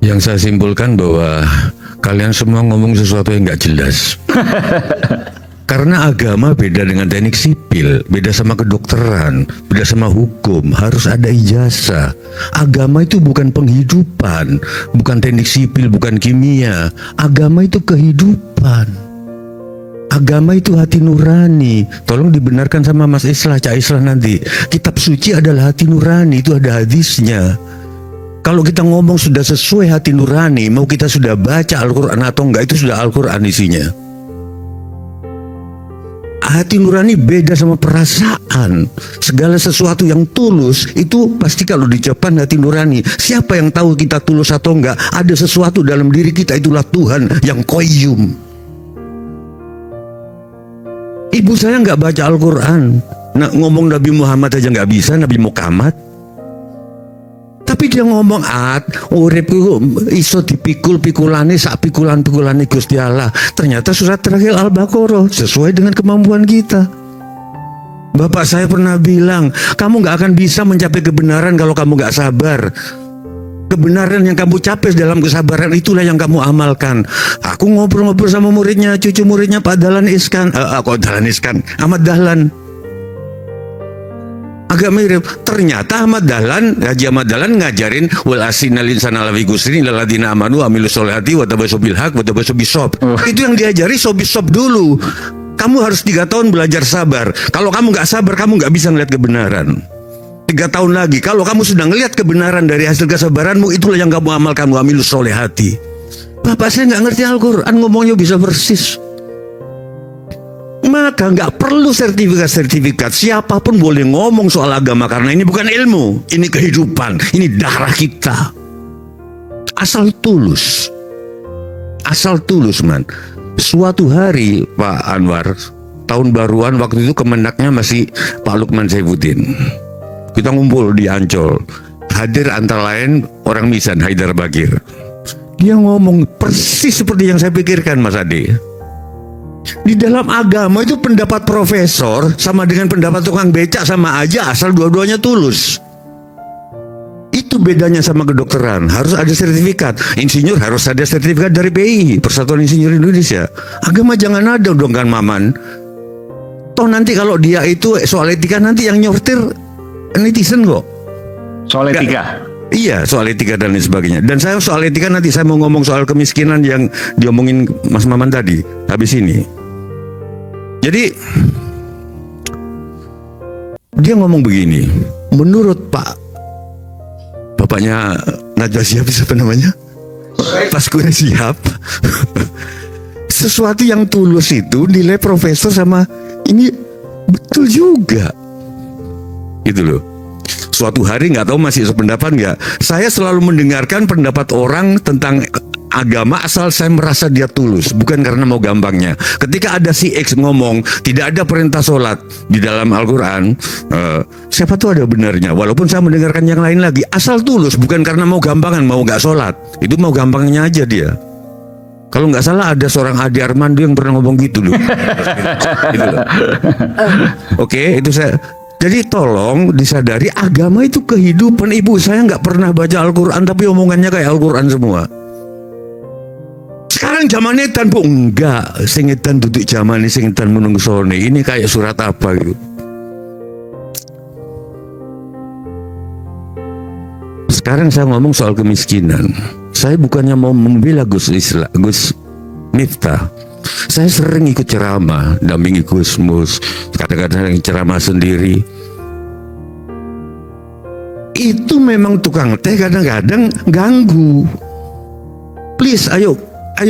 Yang saya simpulkan bahwa kalian semua ngomong sesuatu yang nggak jelas. Karena agama beda dengan teknik sipil, beda sama kedokteran, beda sama hukum, harus ada ijazah. Agama itu bukan penghidupan, bukan teknik sipil, bukan kimia. Agama itu kehidupan. Agama itu hati nurani. Tolong dibenarkan sama Mas Islah, Cak Islah nanti. Kitab suci adalah hati nurani, itu ada hadisnya. Kalau kita ngomong sudah sesuai hati nurani, mau kita sudah baca Al-Quran atau enggak, itu sudah Al-Quran isinya. Hati nurani beda sama perasaan. Segala sesuatu yang tulus itu pasti kalau diucapkan hati nurani. Siapa yang tahu kita tulus atau enggak? Ada sesuatu dalam diri kita, itulah Tuhan yang qayyum. Ibu saya nggak baca Al-Quran. Nah, ngomong Nabi Muhammad aja nggak bisa, Nabi Muhammad. Tapi dia ngomong uripku iso dipikul-pikulane sak pikulan-pikulane Gusti Allah. Ternyata surat terakhir Al-Baqarah sesuai dengan kemampuan kita. Bapak saya pernah bilang, kamu nggak akan bisa mencapai kebenaran kalau kamu nggak sabar. Kebenaran yang kamu capai dalam kesabaran itulah yang kamu amalkan. Aku ngobrol-ngobrol sama muridnya, cucu muridnya Pak Dahlan Iskan, Ahmad Dahlan. Agak mirip. Ternyata Haji Ahmad Dahlan ngajarin wal asinal insana lafi khusrin illal ladzina amanu wa amilus solihati wa tawasaw bil haq wa tawasaw bis sabr. Itu yang diajari sob dulu. Kamu harus 3 tahun belajar sabar. Kalau kamu nggak sabar, kamu nggak bisa ngeliat kebenaran. 3 tahun lagi, kalau kamu sudah ngeliat kebenaran dari hasil kesabaranmu, itulah yang kamu amalkan, wa amilus solihati. Bapak saya nggak ngerti Al-Quran, ngomongnya bisa persis. Maka nggak perlu sertifikat. Siapapun boleh ngomong soal agama karena ini bukan ilmu, ini kehidupan, ini darah kita. Asal tulus, man. Suatu hari Pak Anwar, tahun baruan waktu itu Kemendaknya masih Pak Lukman Saifuddin. Kita ngumpul di Ancol. Hadir antara lain orang Misan, Haidar Bagir. Dia ngomong persis seperti yang saya pikirkan, Mas Ade. Di dalam agama itu pendapat profesor sama dengan pendapat tukang becak sama aja, asal dua-duanya tulus. Itu bedanya sama kedokteran. Harus ada sertifikat. Insinyur harus ada sertifikat dari PI, Persatuan Insinyur Indonesia. Agama jangan ada dong kan, Maman. Toh nanti kalau dia itu soal etika, nanti yang nyortir netizen kok. Soal etika? Iya, soal etika dan lain sebagainya. Dan saya soal etika nanti saya mau ngomong soal kemiskinan yang diomongin Mas Maman tadi habis ini. Jadi dia ngomong begini, menurut bapaknya Najwa Shihab, siapa namanya? Pas gue siap, sesuatu yang tulus itu nilai profesor sama ini betul juga. Gitu loh. Suatu hari nggak tahu masih sependapat nggak, saya selalu mendengarkan pendapat orang tentang agama asal saya merasa dia tulus, bukan karena mau gampangnya. Ketika ada si X ngomong tidak ada perintah sholat di dalam Al-Quran, siapa tuh ada benarnya, walaupun saya mendengarkan yang lain lagi, asal tulus, bukan karena mau gampangan, mau nggak sholat. Itu mau gampangnya aja dia. Kalau nggak salah ada seorang Adi Armando yang pernah ngomong gitu loh. Gitu loh. Oke, itu saya. Jadi tolong disadari, agama itu kehidupan. Ibu saya nggak pernah baca Al-Quran, tapi omongannya kayak Al-Quran semua. Sekarang zaman edan bu, enggak. Sing edan duduk zaman ini, sing edan menungsone. Ini kayak surat apa gitu. Sekarang saya ngomong soal kemiskinan. Saya bukannya mau membela Gus Miftah. Saya sering ikut ceramah, dampingi Gus Mus, kadang-kadang ceramah sendiri. Itu memang tukang teh kadang-kadang ganggu. Please, ayo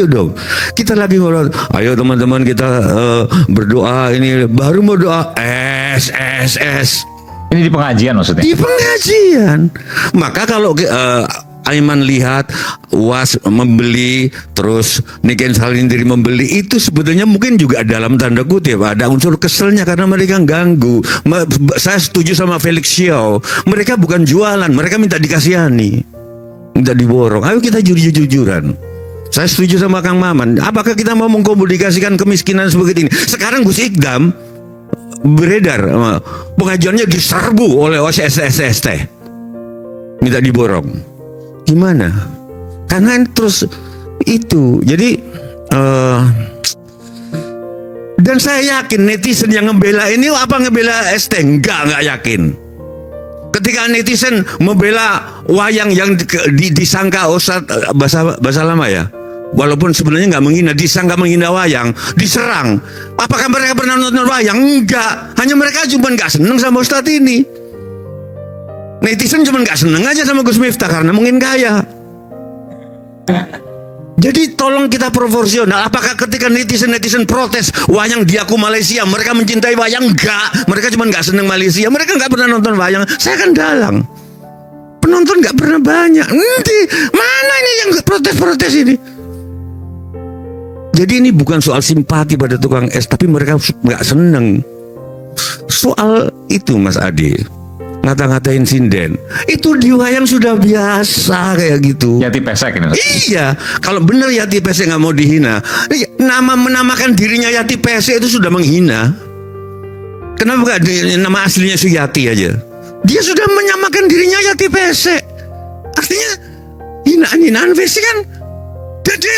dong. Kita lagi ngobrol. Ayo teman-teman kita berdoa ini. Baru mau doa. Ini di pengajian maksudnya? Di pengajian. Maka kalau Aiman lihat Was membeli, terus Niken Salindiri membeli, itu sebetulnya mungkin juga dalam tanda kutip ada unsur keselnya karena mereka ganggu. Saya setuju sama Felix Xiao, mereka bukan jualan, mereka minta dikasihani, minta diborong. Ayo kita jujur-jujuran. Saya setuju sama Kang Maman. Apakah kita mau mengkomunikasikan kemiskinan seperti ini? Sekarang Gus Ikdam beredar, pengajiannya diserbu oleh OSSST, minta diborong. Gimana? Karena terus itu, jadi dan saya yakin netizen yang ngebela ini apa ngebela ST? Enggak yakin. Ketika netizen membela wayang yang disangka Ustadz bahasa lama ya, walaupun sebenarnya nggak menghina, disangka menghina wayang, diserang. Apakah mereka pernah nonton wayang? Enggak. Hanya mereka cuma nggak seneng sama Ustadz ini. Netizen cuma nggak seneng aja sama Gus Miftah karena mungkin kaya. Jadi tolong kita proporsional. Apakah ketika netizen protes wayang diaku Malaysia, mereka mencintai wayang? Enggak. Mereka cuma nggak seneng Malaysia. Mereka nggak pernah nonton wayang. Saya kan dalang. Penonton nggak pernah banyak. Nanti mana ini yang protes-protes ini? Jadi ini bukan soal simpati pada tukang es, tapi mereka nggak seneng. Soal itu Mas Ade, ngata-ngatain sinden, itu di wayang sudah biasa kayak gitu. Yati pesek ini. Iya, kalau benar Yati Pesek nggak mau dihina, menamakan dirinya Yati Pesek itu sudah menghina. Kenapa nggak nama aslinya Suyati aja? Dia sudah menyamakan dirinya Yati Pesek. Artinya hinaan-hinaan fisik kan. Jadi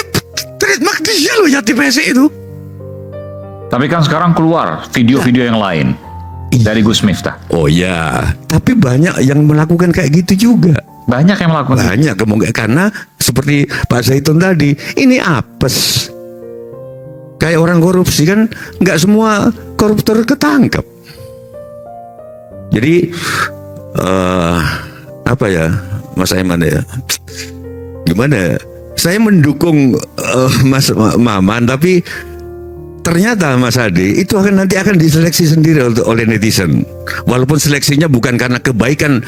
trademark dia loh Yati Pesek itu. Tapi kan sekarang keluar video-video yang lain dari Gus Miftah. Oh ya, tapi banyak yang melakukan kayak gitu juga. Banyak yang melakukan. Banyak kemungkinan, karena seperti Pak Zaitun tadi, ini apes. Kayak orang korupsi kan, nggak semua koruptor ketangkep. Jadi apa ya, Mas Aiman ya? Gimana ya? Saya mendukung Mas Maman, tapi ternyata Mas Ade itu nanti akan diseleksi sendiri oleh netizen. Walaupun seleksinya bukan karena kebaikan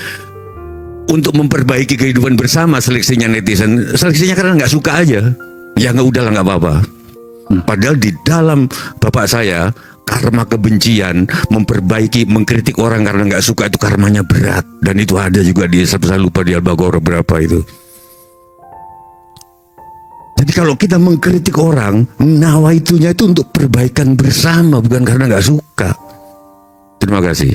untuk memperbaiki kehidupan bersama, seleksinya netizen, seleksinya karena nggak suka aja. Ya nggak, udahlah nggak apa-apa. Padahal di dalam bapak saya, karma kebencian, memperbaiki, mengkritik orang karena nggak suka itu karmanya berat. Dan itu ada juga di, saya lupa di Al-Baqarah berapa itu. Jadi kalau kita mengkritik orang, nawaitunya itu untuk perbaikan bersama, bukan karena nggak suka. Terima kasih.